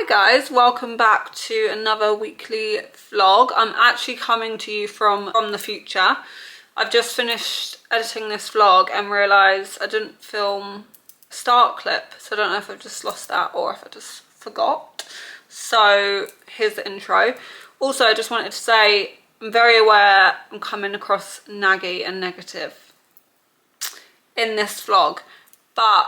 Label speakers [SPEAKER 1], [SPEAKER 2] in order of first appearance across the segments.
[SPEAKER 1] Hi guys, welcome back to another weekly vlog. I'm actually coming to you from the future. I've just finished editing this vlog and realised I didn't film a start clip, so I don't know if I've just lost that or if I just forgot. So here's the intro. Also, I just wanted to say I'm very aware I'm coming across naggy and negative in this vlog, but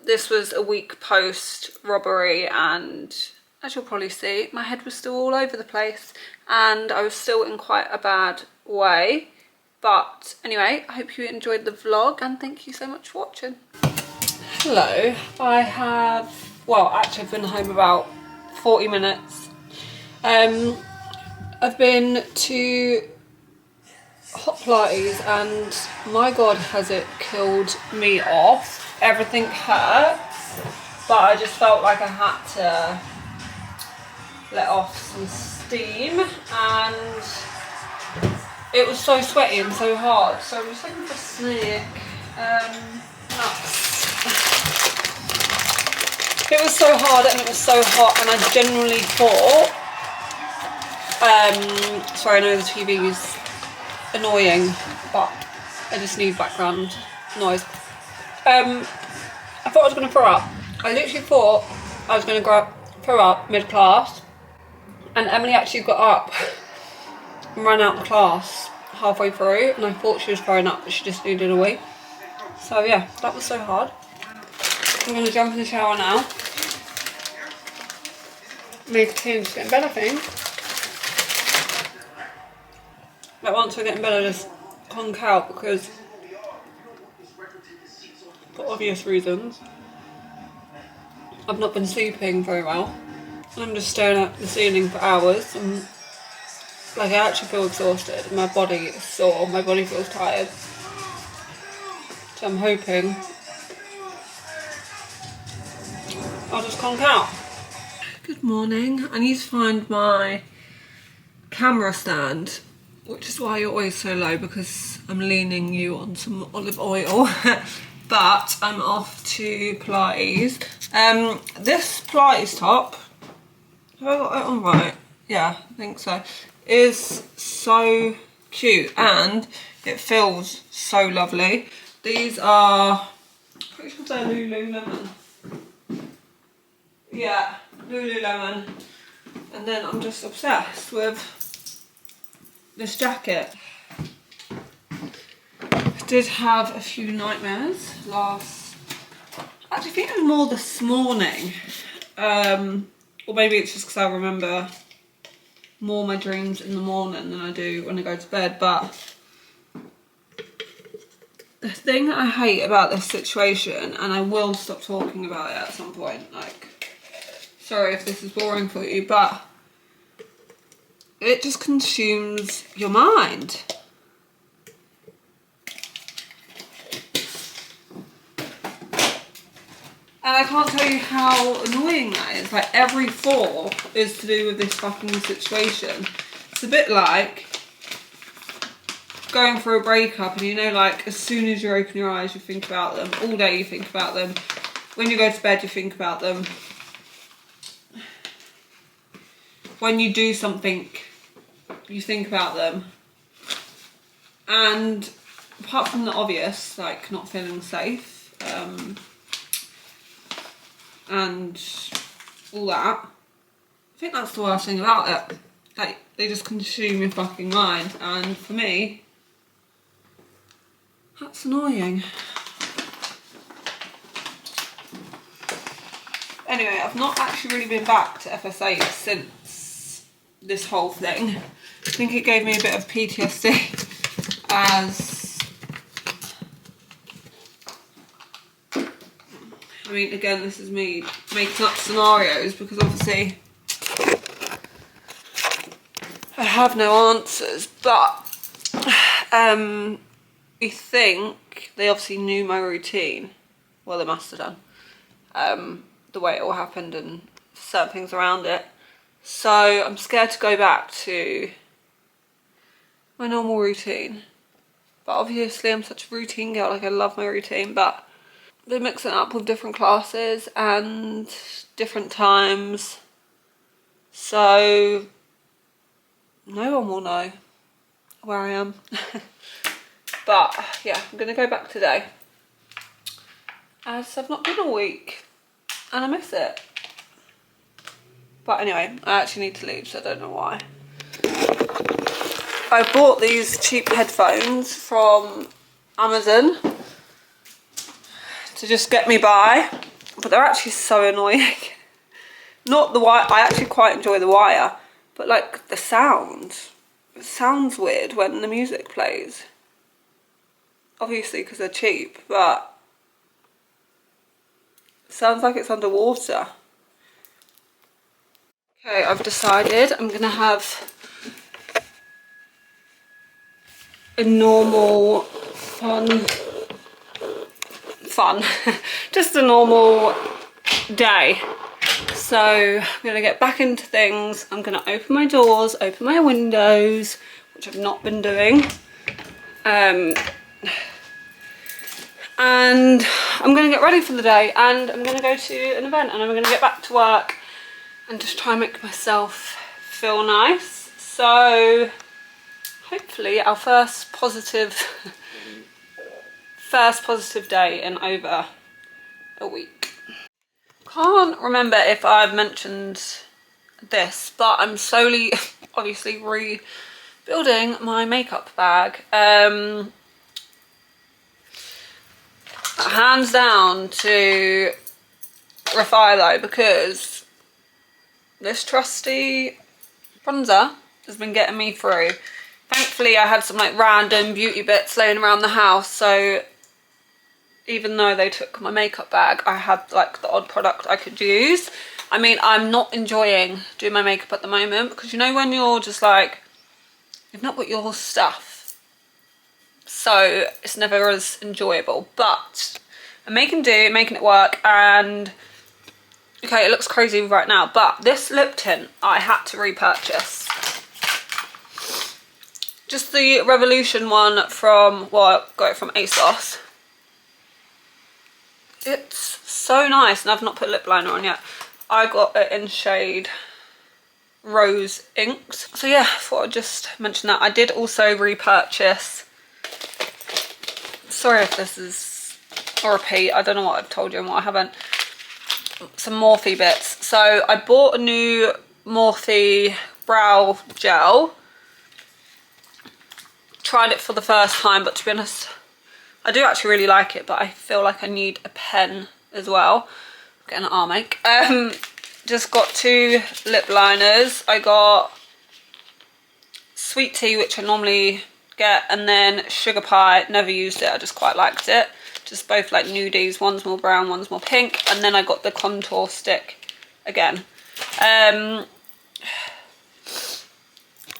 [SPEAKER 1] this was a week post robbery, and as you'll probably see, my head was still all over the place and I was still in quite a bad way. But anyway, I hope you enjoyed the vlog and thank you so much for watching. Hello, I have, well, actually I've been home about 40 minutes. I've been to hot Pilates and my god has it killed me off. Everything hurts, but I just felt like I had to let off some steam, and it was so sweaty and so hard, so I'm just looking for a snack. Nuts. It was so hard and it was so hot, and I genuinely thought, sorry, I know the TV is annoying, but I just need background noise. I thought I was going to throw up. I literally thought I was going to throw up mid-class, and Emily actually got up and ran out the class halfway through, and I thought she was throwing up, but she just needed a wee. So yeah, that was so hard. I'm going to jump in the shower now, make a tea and just get in bed, I think. But once I get in bed I just conk out because, for obvious reasons, I've not been sleeping very well. I'm just staring at the ceiling for hours and like I actually feel exhausted and my body is sore, my body feels tired. So I'm hoping I'll just conk out. Good morning. I need to find my camera stand, which is why you're always so low, because I'm leaning you on some olive oil. But I'm off to Pilates. This Pilates top, have I got it on right? Yeah, I think so. Is so cute and it feels so lovely. These are, pretty sure they're Lululemon. Yeah, Lululemon. And then I'm just obsessed with this jacket. I did have a few nightmares actually I think it was more this morning, or maybe it's just because I remember more my dreams in the morning than I do when I go to bed. But the thing that I hate about this situation, and I will stop talking about it at some point, like, sorry if this is boring for you, but it just consumes your mind. And I can't tell you how annoying that is. Like, every thought is to do with this fucking situation. It's a bit like going through a breakup and you know, like, as soon as you open your eyes you think about them. All day you think about them. When you go to bed you think about them. When you do something you think about them. And apart from the obvious, like not feeling safe, and all that, I think that's the worst thing about it. Like, they just consume your fucking mind, and for me, that's annoying. Anyway, I've not actually really been back to FS8 since this whole thing. I think it gave me a bit of PTSD as, I mean, again, this is me making up scenarios because obviously I have no answers, but we think they obviously knew my routine. Well, they must have done. The way it all happened and certain things around it. So I'm scared to go back to my normal routine. But obviously I'm such a routine girl, like I love my routine, but they mix it up with different classes and different times. so no one will know where I am. But yeah, I'm gonna go back today as I've not been all week and I miss it. But anyway, I actually need to leave, so I don't know why. I bought these cheap headphones from Amazon to just get me by, but they're actually so annoying. Not the wire, I actually quite enjoy the wire, but like the sound. It sounds weird when the music plays. Obviously because they're cheap, but it sounds like it's underwater. Okay, I've decided I'm gonna have a normal fun just a normal day. So I'm gonna get back into things. I'm gonna open my doors, open my windows, which I've not been doing, and I'm gonna get ready for the day, and I'm gonna go to an event, and I'm gonna get back to work and just try and make myself feel nice. So hopefully our first positive day in over a week. Can't remember if I've mentioned this, but I'm slowly obviously rebuilding my makeup bag. Hands down to Refi though, because this trusty bronzer has been getting me through. Thankfully I had some like random beauty bits laying around the house, so even though they took my makeup bag, I had like the odd product I could use. I mean, I'm not enjoying doing my makeup at the moment, because you know when you're just like, you've not got your stuff, so it's never as enjoyable. But I'm making do, making it work, and okay, it looks crazy right now, but this lip tint I had to repurchase. Just the Revolution one from, well, I got it from ASOS. It's so nice, and I've not put lip liner on yet. I got it in shade Rose Inks. So yeah, I thought I'd just mention that. I did also repurchase, sorry if this is a repeat, I don't know what I've told you and what I haven't, some Morphe bits. So I bought a new Morphe brow gel. Tried it for the first time, but to be honest, I do actually really like it, but I feel like I need a pen as well. I'm getting an arm ache. Just got 2 lip liners. I got Sweet Tea, which I normally get, and then Sugar Pie. Never used it, I just quite liked it. Just both like nudies, one's more brown, one's more pink. And then I got the contour stick again. And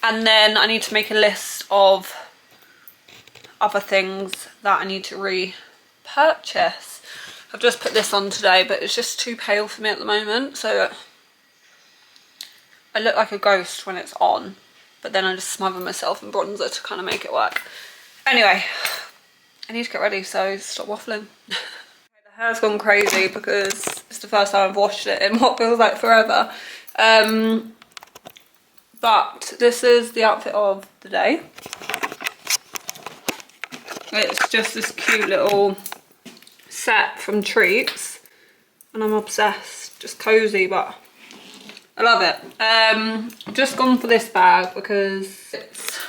[SPEAKER 1] then I need to make a list of other things that I need to repurchase. I've just put this on today, but it's just too pale for me at the moment, so I look like a ghost when it's on, but then I just smother myself in bronzer to kind of make it work. Anyway, I need to get ready, so stop waffling. The hair's gone crazy because it's the first time I've washed it in what feels like forever. But this is the outfit of the day. It's just this cute little set from Treats, and I'm obsessed. Just cozy, but I love it. I've just gone for this bag because it's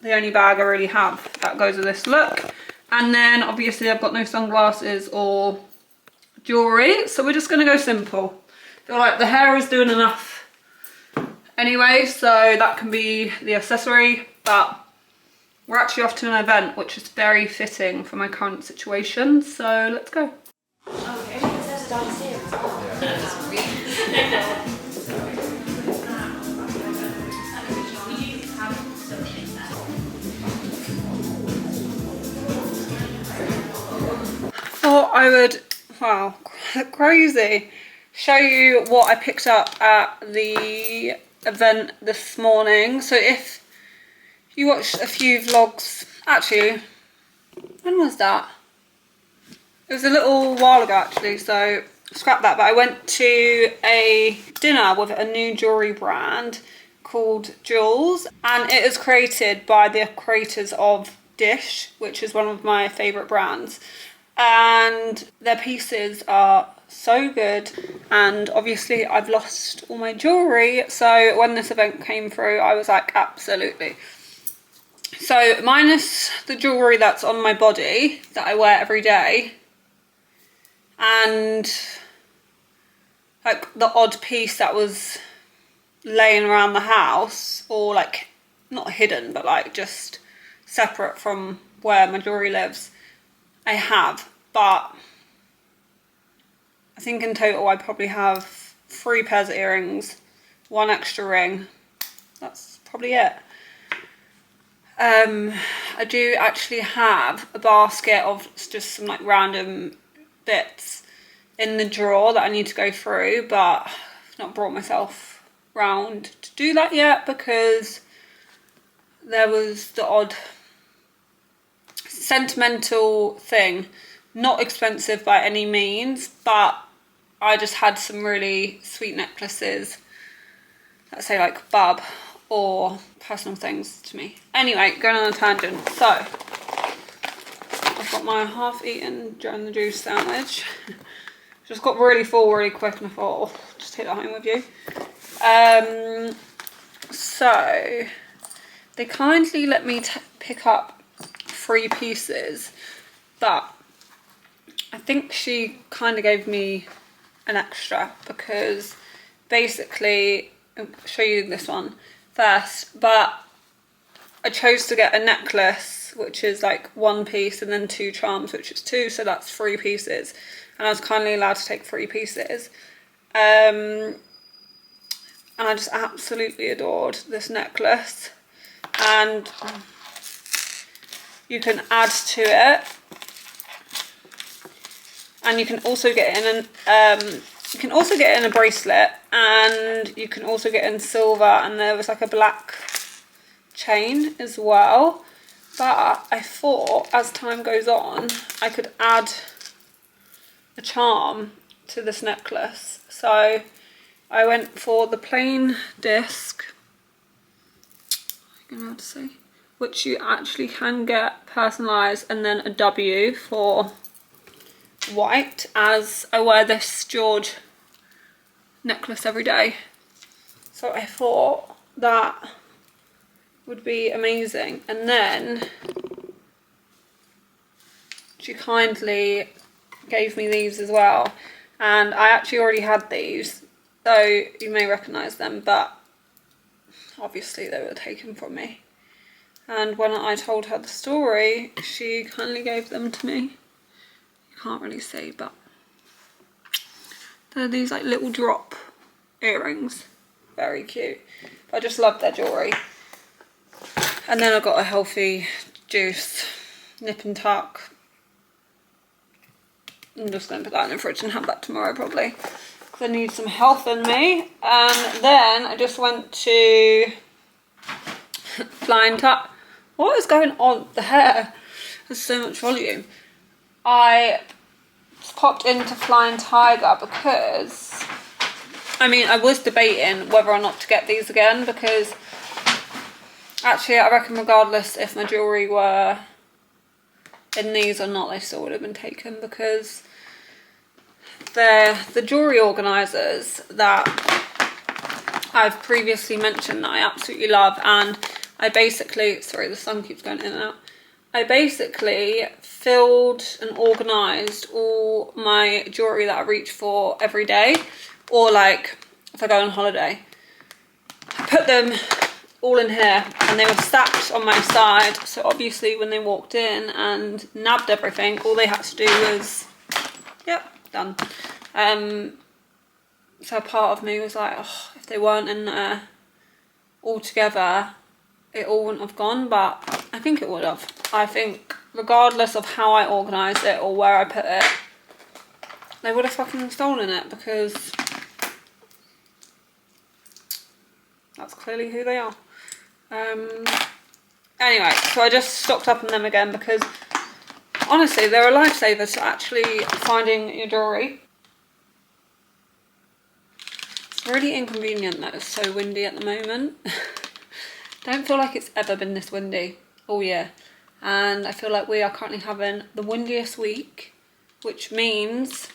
[SPEAKER 1] the only bag I really have that goes with this look. And then obviously I've got no sunglasses or jewellery, so we're just going to go simple. I feel like the hair is doing enough anyway, so that can be the accessory, but we're actually off to an event, which is very fitting for my current situation, so let's go.
[SPEAKER 2] Okay, there's a downstairs as well.
[SPEAKER 1] Thought I would, wow, crazy, show you what I picked up at the event this morning. So if you watched a few vlogs, actually, when was that? It was a little while ago actually, so scrap that. But I went to a dinner with a new jewellery brand called Jewels, and it is created by the creators of Dish, which is one of my favourite brands, and their pieces are so good. And obviously I've lost all my jewellery, so when this event came through I was like, absolutely. So minus the jewellery that's on my body that I wear every day, and like the odd piece that was laying around the house, or like not hidden but like just separate from where my jewellery lives, I have. But I think in total I probably have 3 pairs of earrings, 1 extra ring. That's probably it. I do actually have a basket of just some like random bits in the drawer that I need to go through, but I've not brought myself round to do that yet because there was the odd sentimental thing. Not expensive by any means, but I just had some really sweet necklaces that say like bub or personal things to me. Anyway, going on a tangent. So I've got my half-eaten during the juice sandwich. Just got really full really quick and I thought, oh, just take that home with you. So they kindly let me pick up 3 pieces, but I think she kind of gave me an extra because basically, I'll show you this one first, but I chose to get a necklace which is like 1 piece and then 2 charms which is 2, so that's 3 pieces, and I was kindly allowed to take 3 pieces. And I just absolutely adored this necklace, and you can add to it, and you can also get it in a bracelet, and you can also get it in silver, and there was like a black chain as well. But I thought as time goes on I could add a charm to this necklace, so I went for the plain disc, I don't know how to say, which you actually can get personalised, and then a W for white, as I wear this George necklace every day. So I thought that would be amazing. And then she kindly gave me these as well, and I actually already had these, so you may recognise them, but obviously they were taken from me. And when I told her the story, she kindly gave them to me. You can't really see, but they're these like little drop earrings. Very cute. I just love their jewellery. And then I got a healthy juice, nip and tuck. I'm just going to put that in the fridge and have that tomorrow probably, because I need some health in me. And then I just went to Flying Tuck. What is going on? The hair has so much volume. I popped into Flying Tiger because, I mean, I was debating whether or not to get these again, because actually I reckon regardless if my jewellery were in these or not, they still would have been taken, because they're the jewellery organisers that I've previously mentioned that I absolutely love. And I basically, sorry, the sun keeps going in and out. I basically filled and organised all my jewellery that I reach for every day, or like if I go on holiday. I put them all in here and they were stacked on my side, so obviously when they walked in and nabbed everything, all they had to do was, yep, done. So part of me was like, oh, if they weren't in there all together, it all wouldn't have gone, but I think it would have. I think regardless of how I organised it or where I put it, they would have fucking stolen it, because that's clearly who they are. Anyway, so I just stocked up on them again, because honestly they're a lifesaver to actually finding your jewellery. Really inconvenient that it's so windy at the moment. Don't feel like it's ever been this windy all year. And I feel like we are currently having the windiest week, which means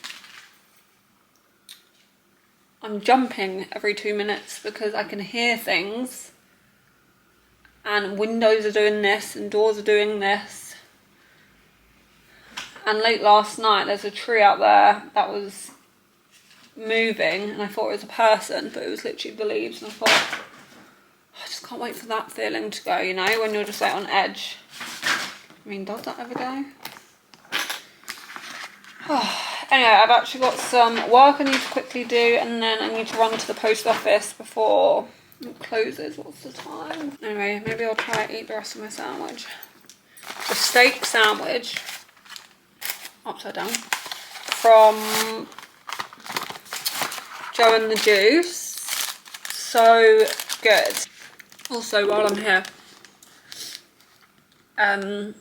[SPEAKER 1] I'm jumping every 2 minutes because I can hear things and windows are doing this and doors are doing this. And late last night there's a tree out there that was moving and I thought it was a person, but it was literally the leaves, and I thought, I just can't wait for that feeling to go, you know, when you're just like on edge. I mean, does that ever go? Anyway, I've actually got some work I need to quickly do, and then I need to run to the post office before it closes. What's the time? Anyway, maybe I'll try and eat the rest of my sandwich. The steak sandwich, upside down, from Joe and the Juice. So good. Also, while I'm here, I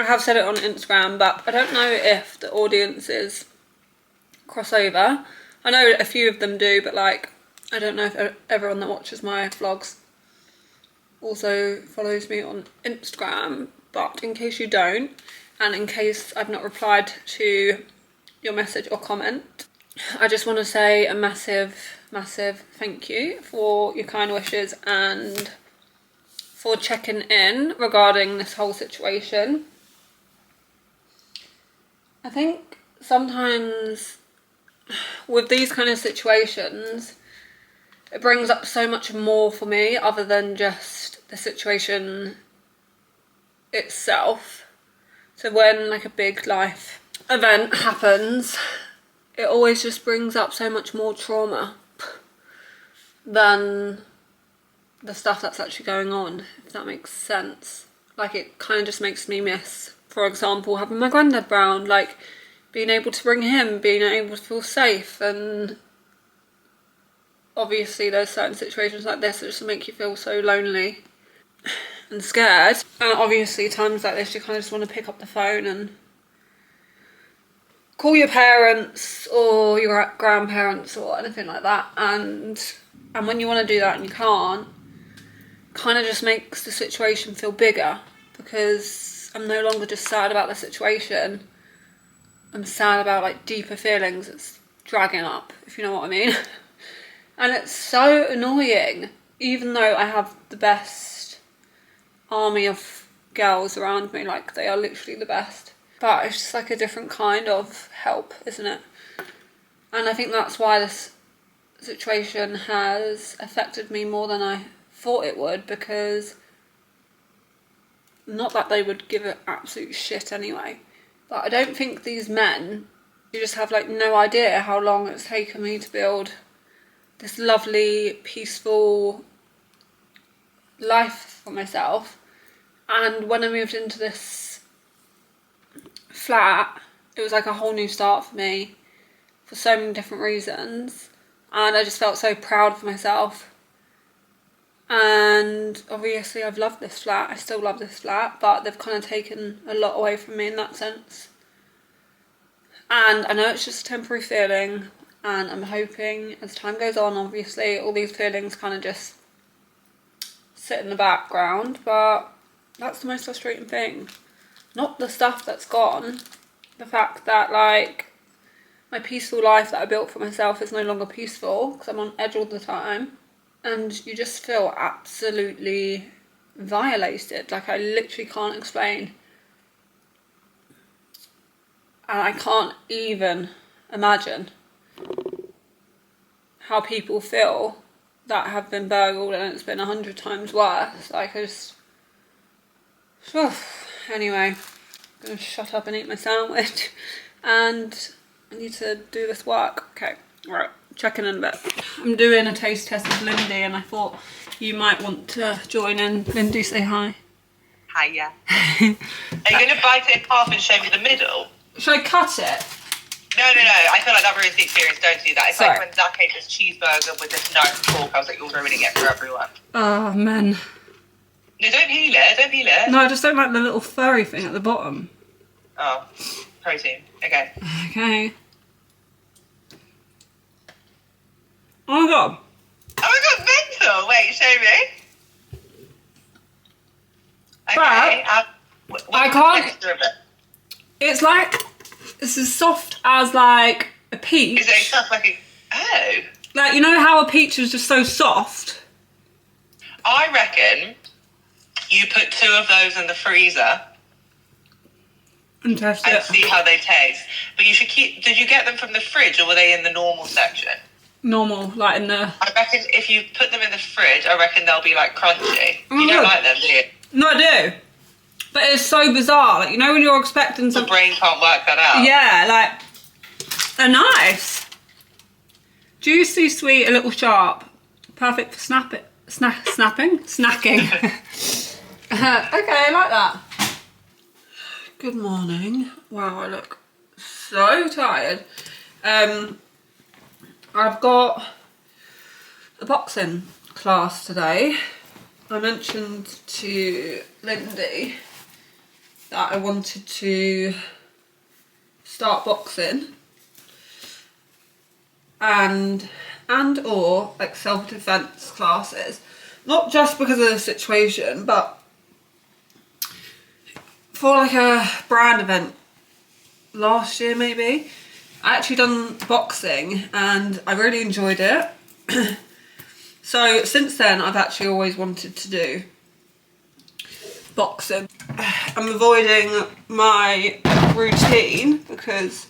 [SPEAKER 1] have said it on Instagram, but I don't know if the audiences cross over. I know a few of them do, but like, I don't know if everyone that watches my vlogs also follows me on Instagram. But in case you don't, and in case I've not replied to your message or comment, I just want to say a massive thank you for your kind wishes and for checking in regarding this whole situation. I think sometimes with these kind of situations, it brings up so much more for me other than just the situation itself. So when like a big life event happens, it always just brings up so much more trauma than the stuff that's actually going on, if that makes sense. Like, it kind of just makes me miss, for example, having my granddad round, like being able to bring him, being able to feel safe. And obviously there's certain situations like this that just make you feel so lonely and scared, and obviously times like this you kind of just want to pick up the phone and call your parents or your grandparents or anything like that, and when you want to do that and you can't, kind of just makes the situation feel bigger, because I'm no longer just sad about the situation, I'm sad about like deeper feelings it's dragging up, if you know what I mean. And it's so annoying, even though I have the best army of girls around me, like they are literally the best, but it's just like a different kind of help, isn't it? And I think that's why this situation has affected me more than I thought it would, because not that they would give it absolute shit anyway, but I don't think these men, you just have like no idea how long it's taken me to build this lovely, peaceful life for myself. And when I moved into this flat, it was like a whole new start for me for so many different reasons, and I just felt so proud of myself. And obviously I've loved this flat, I still love this flat, but they've kind of taken a lot away from me in that sense. And I know it's just a temporary feeling, and I'm hoping as time goes on, obviously all these feelings kind of just sit in the background, but that's the most frustrating thing. Not the stuff that's gone, the fact that like my peaceful life that I built for myself is no longer peaceful because I'm on edge all the time, and you just feel absolutely violated. Like, I literally can't explain, and I can't even imagine how people feel that have been burgled and it's been 100 times worse. Like, I just... Anyway, I'm gonna shut up and eat my sandwich, and I need to do this work. Okay, right, checking in a bit. I'm doing a taste test with Lindy, and I thought you might want to join in. Lindy, say hi.
[SPEAKER 3] Hiya. Are you going to bite it in half and show me the middle?
[SPEAKER 1] Should I cut it?
[SPEAKER 3] No. I feel like that ruins the experience. Don't do that. It's
[SPEAKER 1] Sorry.
[SPEAKER 3] like when Zach ate this cheeseburger with this knife and fork. I was like, you're ruining it for everyone.
[SPEAKER 1] Oh, man.
[SPEAKER 3] No, don't peel it. Don't peel it.
[SPEAKER 1] No, I just don't like the little furry thing at the bottom.
[SPEAKER 3] Oh, protein. Okay.
[SPEAKER 1] Okay. Oh my god.
[SPEAKER 3] Oh my god, mental! Wait, show me. Okay.
[SPEAKER 1] I can't. It's like it's as soft as like a peach.
[SPEAKER 3] Is it stuff like a? Oh.
[SPEAKER 1] Like, you know how a peach is just so soft?
[SPEAKER 3] I reckon you put 2 of those in the freezer
[SPEAKER 1] And test
[SPEAKER 3] and
[SPEAKER 1] it.
[SPEAKER 3] see how they taste. But you should keep. Did you get them from the fridge or were they in the normal section?
[SPEAKER 1] Normal, like in the...
[SPEAKER 3] I reckon if you put them in the fridge, I reckon they'll be like crunchy.
[SPEAKER 1] Oh
[SPEAKER 3] You
[SPEAKER 1] my
[SPEAKER 3] don't
[SPEAKER 1] God.
[SPEAKER 3] like them, do you?
[SPEAKER 1] No, I do. But it's so bizarre. Like, you know when you're expecting
[SPEAKER 3] The
[SPEAKER 1] something...
[SPEAKER 3] brain can't work that out.
[SPEAKER 1] Yeah, like... They're nice. Juicy, sweet, a little sharp. Perfect for snapping. Snacking. Okay, I like that. Good morning. Wow, I look so tired. I've got a boxing class today. I mentioned to Lindy that I wanted to start boxing and or like self-defense classes, not just because of the situation, but for like a brand event last year maybe. I actually done boxing and I really enjoyed it. So since then I've actually always wanted to do boxing. I'm avoiding my routine because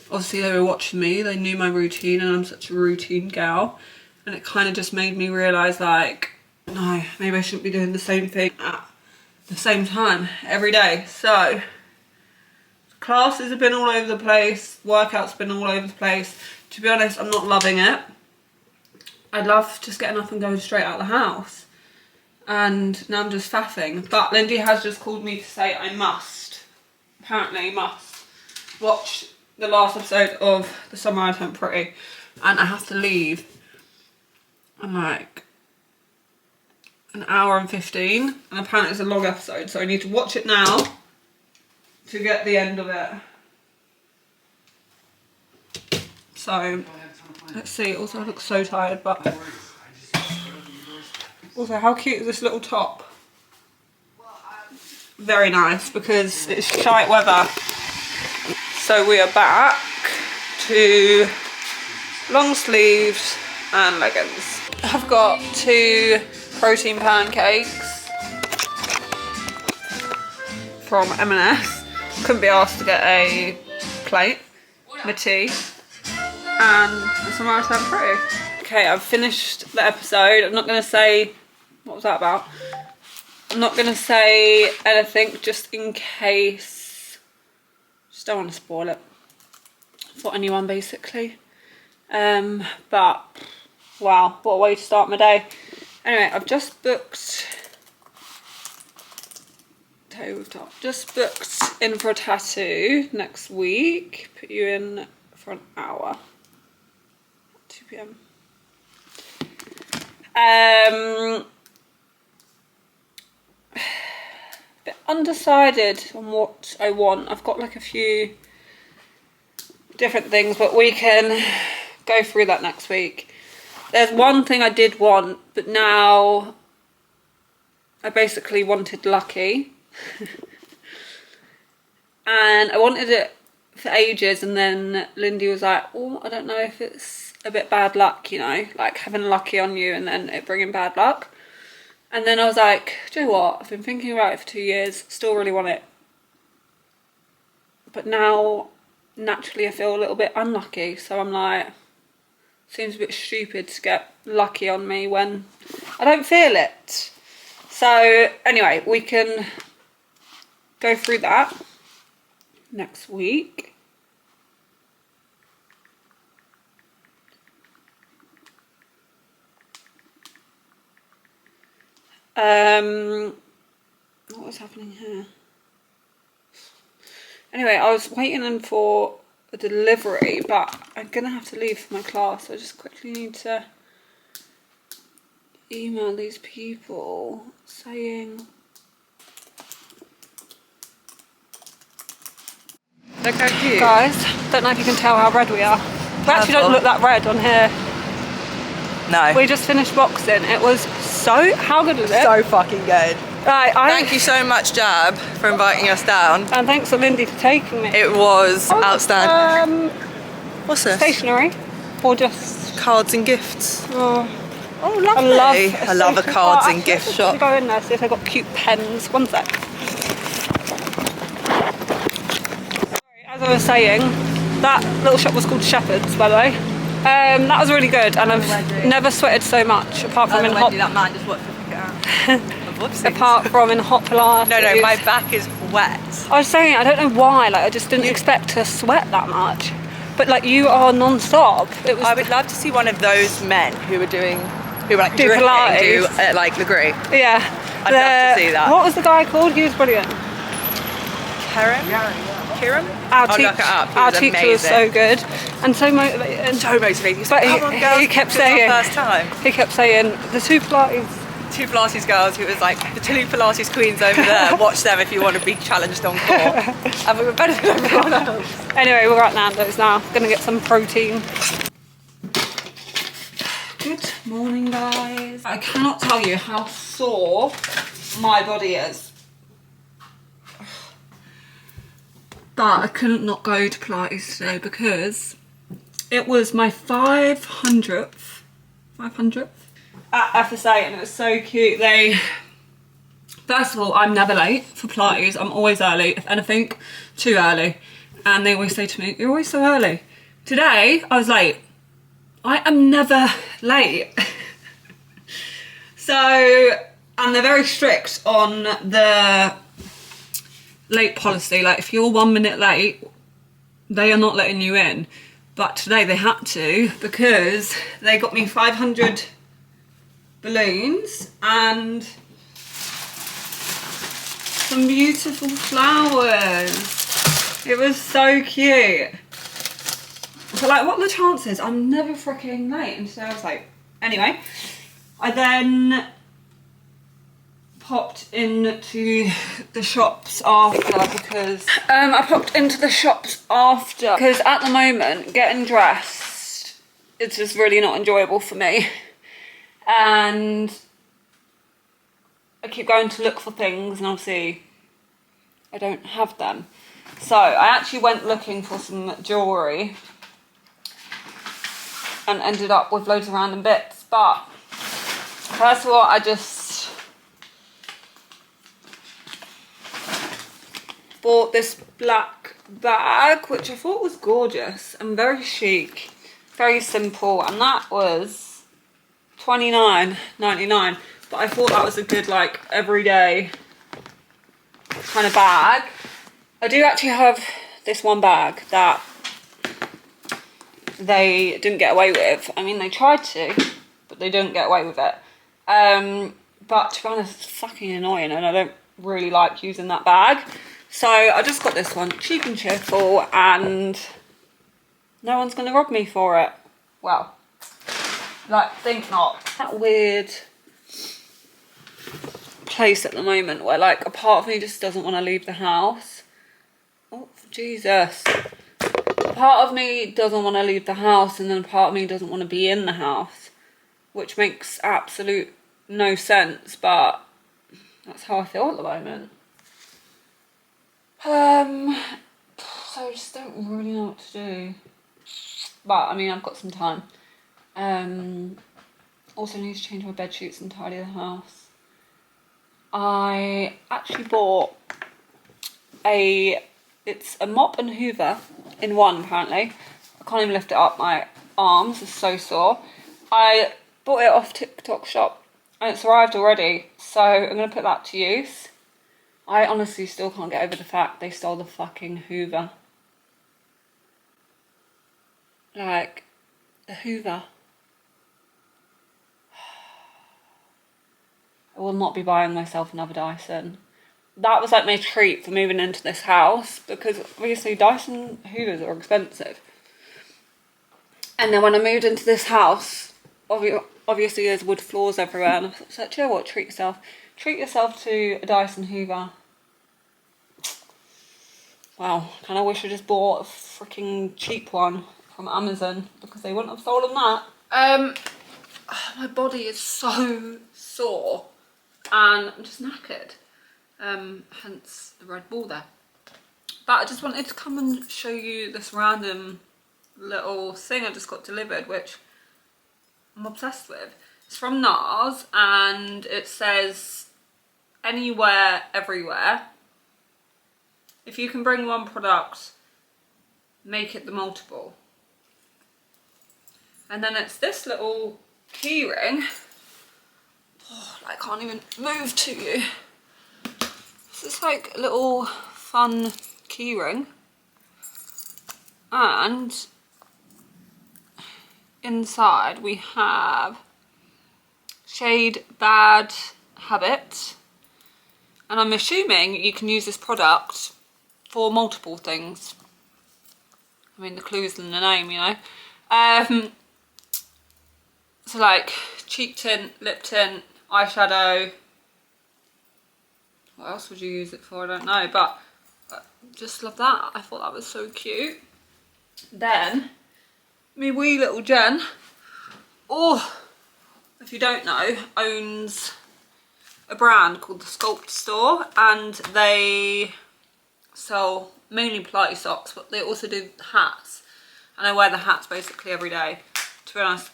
[SPEAKER 1] obviously they were watching me, they knew my routine and I'm such a routine gal, and it kind of just made me realise like, no, maybe I shouldn't be doing the same thing at the same time every day. So classes have been all over the place, workouts been all over the place. To be honest, I'm not loving it. I love just getting up and going straight out of the house. And now I'm just faffing. But Lindy has just called me to say I must, apparently must, watch the last episode of The Summer I Turned Pretty. And I have to leave in like an hour and 15. And apparently it's a long episode, so I need to watch it now to get the end of it. So let's see. Also, I look so tired, but also, how cute is this little top? Very nice because it's shite weather. So we are back to long sleeves and leggings. I've got 2 protein pancakes from M&S. Couldn't be asked to get a plate, my tea, and some I Turned Pretty. Okay, I've finished the episode. I'm not going to say, what was that about? I'm not going to say anything just in case, just don't want to spoil it for anyone basically. But wow, what a way to start my day. Anyway, I've just booked in for a tattoo next week. Put you in for an hour. 2 PM. Bit undecided on what I want. I've got like a few different things, but we can go through that next week. There's one thing I did want, but now I basically wanted Lucky. And I wanted it for ages, and then Lindy was like, oh, I don't know if it's a bit bad luck, you know, like having Lucky on you and then it bringing bad luck. And then I was like, do you know what, I've been thinking about it for 2 years, still really want it. But now, naturally I feel a little bit unlucky, so I'm like, seems a bit stupid to get Lucky on me when I don't feel it. So anyway, we can go through that next week. What was happening here? Anyway, I was waiting for a delivery, but I'm gonna have to leave for my class, so I just quickly need to email these people saying
[SPEAKER 3] Look how cute.
[SPEAKER 1] guys, don't know if you can tell how red we are. We actually don't look that red on here.
[SPEAKER 4] No.
[SPEAKER 1] We just finished boxing. It was so... How good was it?
[SPEAKER 4] So fucking good.
[SPEAKER 1] Thank
[SPEAKER 4] you so much, Jab, for inviting us down.
[SPEAKER 1] And thanks to Lindy for taking me.
[SPEAKER 4] It was outstanding. What's this?
[SPEAKER 1] Stationery. Or just...
[SPEAKER 4] Cards and gifts.
[SPEAKER 1] Oh,
[SPEAKER 4] Oh, lovely. I love a
[SPEAKER 1] stationery.
[SPEAKER 4] cards and
[SPEAKER 1] Actually,
[SPEAKER 4] gift
[SPEAKER 1] let's
[SPEAKER 4] shop.
[SPEAKER 1] go in there, see if they've got cute pens. One sec. Sorry, as I was saying, that little shop was called Shepherd's, by the way. That was really good, and I've never sweated so much, apart from in hot...
[SPEAKER 4] That man just watched me out.
[SPEAKER 1] Apart from in hot Pilates.
[SPEAKER 4] No, my back is wet.
[SPEAKER 1] I was saying, I don't know why, like I just didn't expect to sweat that much. But like you are non-stop. It was.
[SPEAKER 4] I would love to see one of those men who were like
[SPEAKER 1] Do
[SPEAKER 4] drinking,
[SPEAKER 1] Pilates.
[SPEAKER 4] like Legree.
[SPEAKER 1] Yeah.
[SPEAKER 4] I'd love to see that.
[SPEAKER 1] What was the guy called? He was brilliant.
[SPEAKER 4] Kiram?
[SPEAKER 1] Our
[SPEAKER 4] I'll look it up. He
[SPEAKER 1] Our
[SPEAKER 4] was
[SPEAKER 1] teacher was so good and so motivating.
[SPEAKER 4] So motivating. He's like,
[SPEAKER 1] But
[SPEAKER 4] come on, girls,
[SPEAKER 1] he kept
[SPEAKER 4] this is our
[SPEAKER 1] saying,
[SPEAKER 4] first time.
[SPEAKER 1] He kept saying, the two
[SPEAKER 4] Pilates girls, who was like, the two Pilates queens over there, watch them if you want to be challenged on court. And we were better than everyone else.
[SPEAKER 1] Anyway, we're at Nando's now. Gonna get some protein. Good morning, guys. I cannot tell you how sore my body is. But I couldn't not go to Pilates today because it was my 500th at FSA, and it was so cute. First of all, I'm never late for Pilates. I'm always early, if anything, too early. And they always say to me, you're always so early. Today, I was late. I am never late. So, and they're very strict on the late policy. Like if you're 1 minute late, they are not letting you in. But today they had to, because they got me 500 balloons and some beautiful flowers. It was so cute. But like, what are the chances? I'm never freaking late. And today I was like, anyway, I then popped into the shops after because at the moment getting dressed, it's just really not enjoyable for me. And I keep going to look for things and obviously I don't have them. So I actually went looking for some jewellery and ended up with loads of random bits. But first of all, I just bought this black bag, which I thought was gorgeous and very chic, very simple, and that was $29.99, but I thought that was a good like everyday kind of bag. I do actually have this one bag that they didn't get away with. I mean, they tried to, but they didn't get away with it. But to be honest, it's fucking annoying and I don't really like using that bag. So I just got this one, cheap and cheerful, and no one's gonna rob me for it. Well, like, think not. That weird place at the moment where like a part of me just doesn't want to leave the house. Oh, Jesus. A part of me doesn't want to leave the house and then a part of me doesn't want to be in the house, which makes absolute no sense, but that's how I feel at the moment. So I just don't really know what to do. But I mean, I've got some time. Also need to change my bed sheets and tidy the house. I actually bought it's a mop and hoover in one apparently. I can't even lift it up, my arms are so sore. I bought it off TikTok shop and it's arrived already, so I'm going to put that to use. I honestly still can't get over the fact they stole the fucking hoover. Like, the hoover. I will not be buying myself another Dyson. That was like my treat for moving into this house, because obviously Dyson hoovers are expensive. And then when I moved into this house, obviously there's wood floors everywhere, and I was like, you know what, treat yourself. Treat yourself to a Dyson hoover. Wow, and I wish I just bought a freaking cheap one from Amazon, because they wouldn't have stolen that. my body is so sore and I'm just knackered. Hence the red ball there. But I just wanted to come and show you this random little thing I just got delivered, which I'm obsessed with. It's from NARS and it says anywhere, everywhere. If you can bring one product, make it the multiple. And then it's this little key ring. Oh, I can't even move to you. This is like a little fun key ring. And inside we have shade Bad Habit. And I'm assuming you can use this product for multiple things. I mean, the clue's in the name, you know. So like cheek tint, lip tint, eyeshadow. What else would you use it for? I don't know, but I just love that. I thought that was so cute. Then, me wee little Jen, oh, if you don't know, owns a brand called the Sculpt Store, and they sell mainly Pilates socks, but they also do hats, and I wear the hats basically every day, to be honest,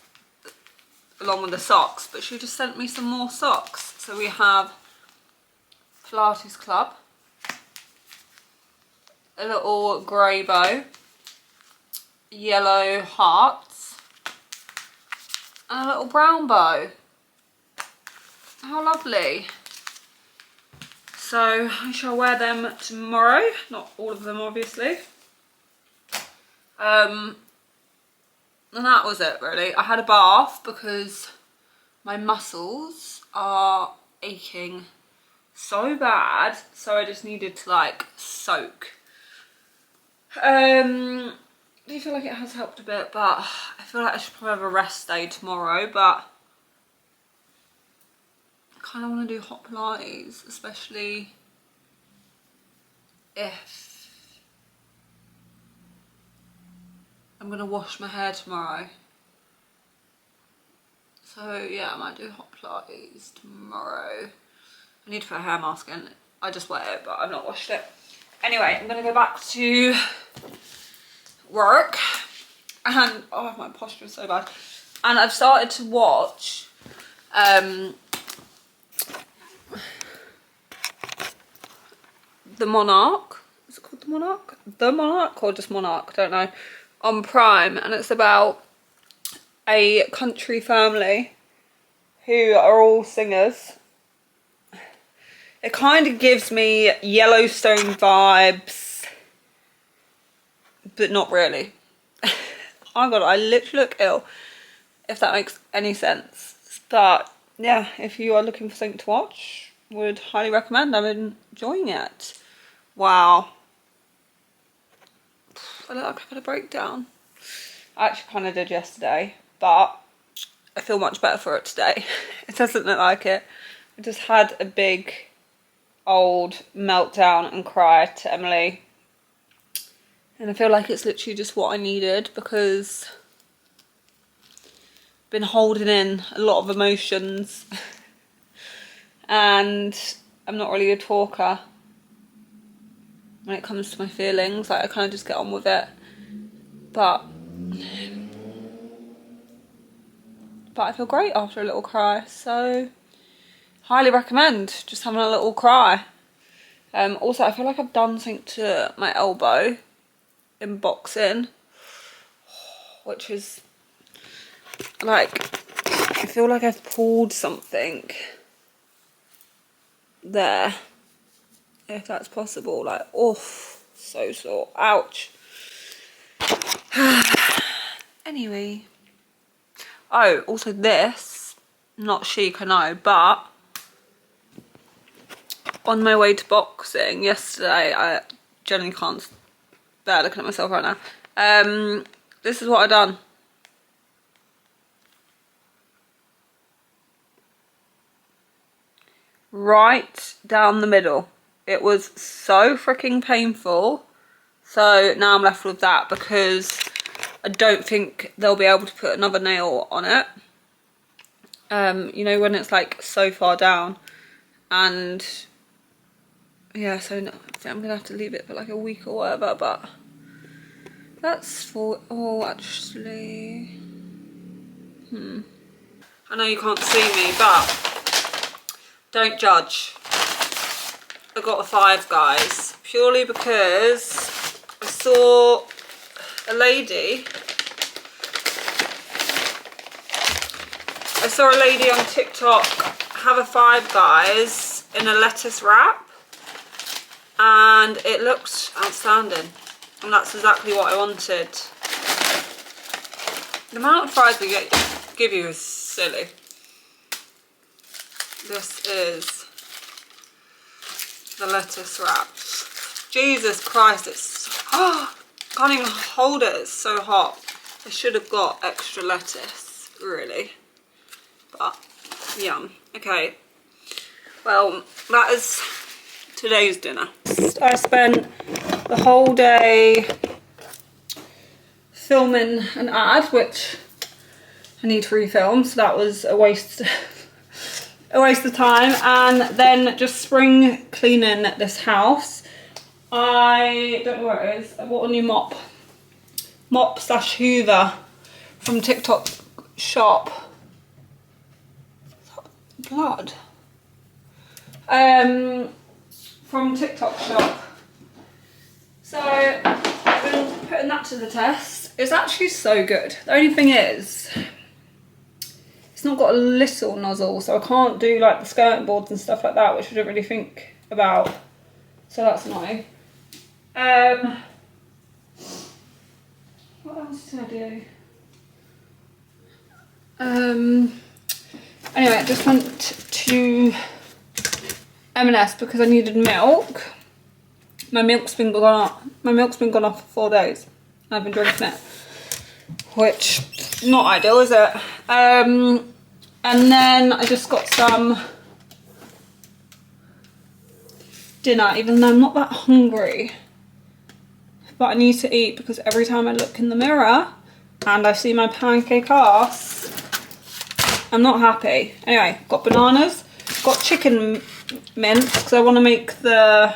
[SPEAKER 1] along with the socks. But she just sent me some more socks. So we have Pilates Club, a little grey bow, yellow hearts, and a little brown bow. How lovely. So I shall wear them tomorrow, not all of them obviously. And that was it really. I had a bath because my muscles are aching so bad, so I just needed to like soak. I do feel like it has helped a bit, but I feel like I should probably have a rest day tomorrow, but I kind of want to do hot Pilates, especially if I'm going to wash my hair tomorrow. So yeah, I might do hot Pilates tomorrow. I need to put a hair mask in. I just wear it, but I've not washed it. Anyway, I'm going to go back to work. And oh, my posture is so bad. And I've started to watch The Monarch. Is it called The Monarch? The Monarch or just Monarch? I don't know. On Prime, and it's about a country family who are all singers. It kind of gives me Yellowstone vibes, but not really. Oh my god, I literally look ill, if that makes any sense. But yeah, if you are looking for something to watch, would highly recommend. I'm enjoying it. Wow. I look like I've had a breakdown. I actually kind of did yesterday, but I feel much better for it today. It doesn't look like it. I just had a big old meltdown and cry to Emily. And I feel like it's literally just what I needed, because I've been holding in a lot of emotions. And I'm not really a talker when it comes to my feelings. Like, I kind of just get on with it. But I feel great after a little cry, so highly recommend just having a little cry. Also, I feel like I've done something to my elbow in boxing, which is like, I feel like I've pulled something there, if that's possible. Like, oof, so sore, ouch. Anyway, oh, also this, not chic I know, but on my way to boxing yesterday, I generally can't bear looking at myself right now. This is what I done. Right down the middle. It was so freaking painful. So now I'm left with that, because I don't think they'll be able to put another nail on it. You know, when it's like so far down. And yeah, so no, I think I'm gonna have to leave it for like a week or whatever, but that's for, oh, actually, I know you can't see me, but don't judge. I got a Five Guys purely because I saw a lady on TikTok have a Five Guys in a lettuce wrap, and it looked outstanding, and that's exactly what I wanted. The amount of fries we give you is silly. This is the lettuce wraps. Jesus Christ, it's, oh, can't even hold it, it's so hot. I should have got extra lettuce, really, but yum. Okay, well, that is today's dinner. I spent the whole day filming an ad, which I need to refilm, so that was a waste of time, and then just spring cleaning this house. I don't know where it is. I bought a new mop slash hoover from TikTok shop. Blood. From TikTok shop. So I've been putting that to the test. It's actually so good. The only thing is, it's not got a little nozzle, so I can't do like the skirting boards and stuff like that, which I don't really think about. So that's annoying. What else did I do? Anyway, I just went to M&S because I needed milk. My milk's been gone off for 4 days. I've been drinking it, which not ideal, is it? And then I just got some dinner, even though I'm not that hungry, but I need to eat because every time I look in the mirror and I see my pancake ass, I'm not happy. Anyway, got bananas, got chicken mince because I want to make the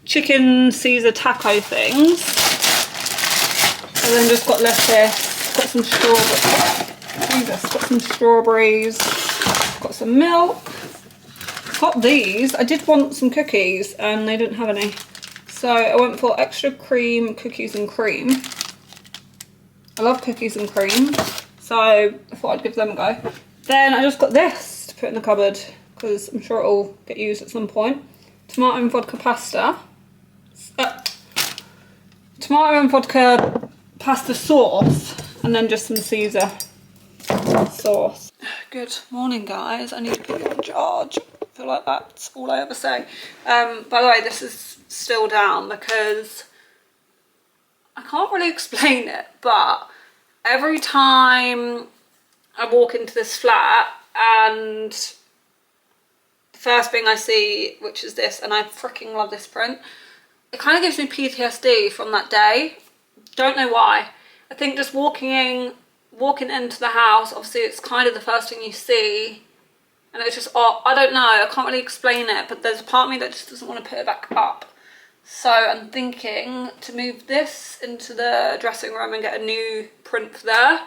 [SPEAKER 1] chicken Caesar taco things, and then just got lettuce, got some strawberries, got some milk, got these. I did want some cookies and they didn't have any, so I went for extra cream cookies and cream. I love cookies and cream, so I thought I'd give them a go. Then I just got this to put in the cupboard because I'm sure it'll get used at some point. Tomato and vodka pasta. Tomato and vodka pasta sauce, and then just some Caesar sauce. Good morning, guys. I need to put you on charge. I feel like that's all I ever say. By the way, this is still down because I can't really explain it, but every time I walk into this flat and the first thing I see, which is this, and I freaking love this print, it kind of gives me PTSD from that day. Don't know why. I think just walking into the house, obviously it's kind of the first thing you see, and it's just, oh, I don't know, I can't really explain it, but there's a part of me that just doesn't want to put it back up. So I'm thinking to move this into the dressing room and get a new print for there.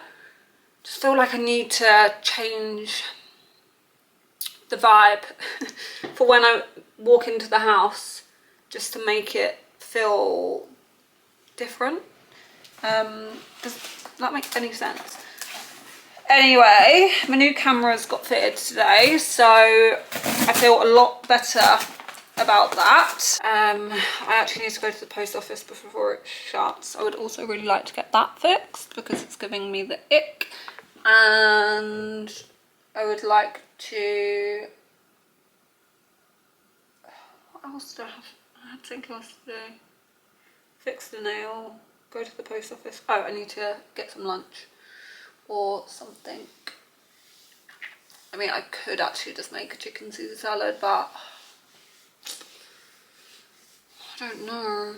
[SPEAKER 1] Just feel like I need to change the vibe for when I walk into the house, just to make it feel different. Does that make any sense? Anyway, my new camera's got fitted today, so I feel a lot better about that. I actually need to go to the post office before it shuts. I would also really like to get that fixed because it's giving me the ick, and I would like to, what else do I have? I had something else to do. Fix the nail, go to the post office. Oh, I need to get some lunch or something. I mean, I could actually just make a chicken Caesar salad, but I don't know.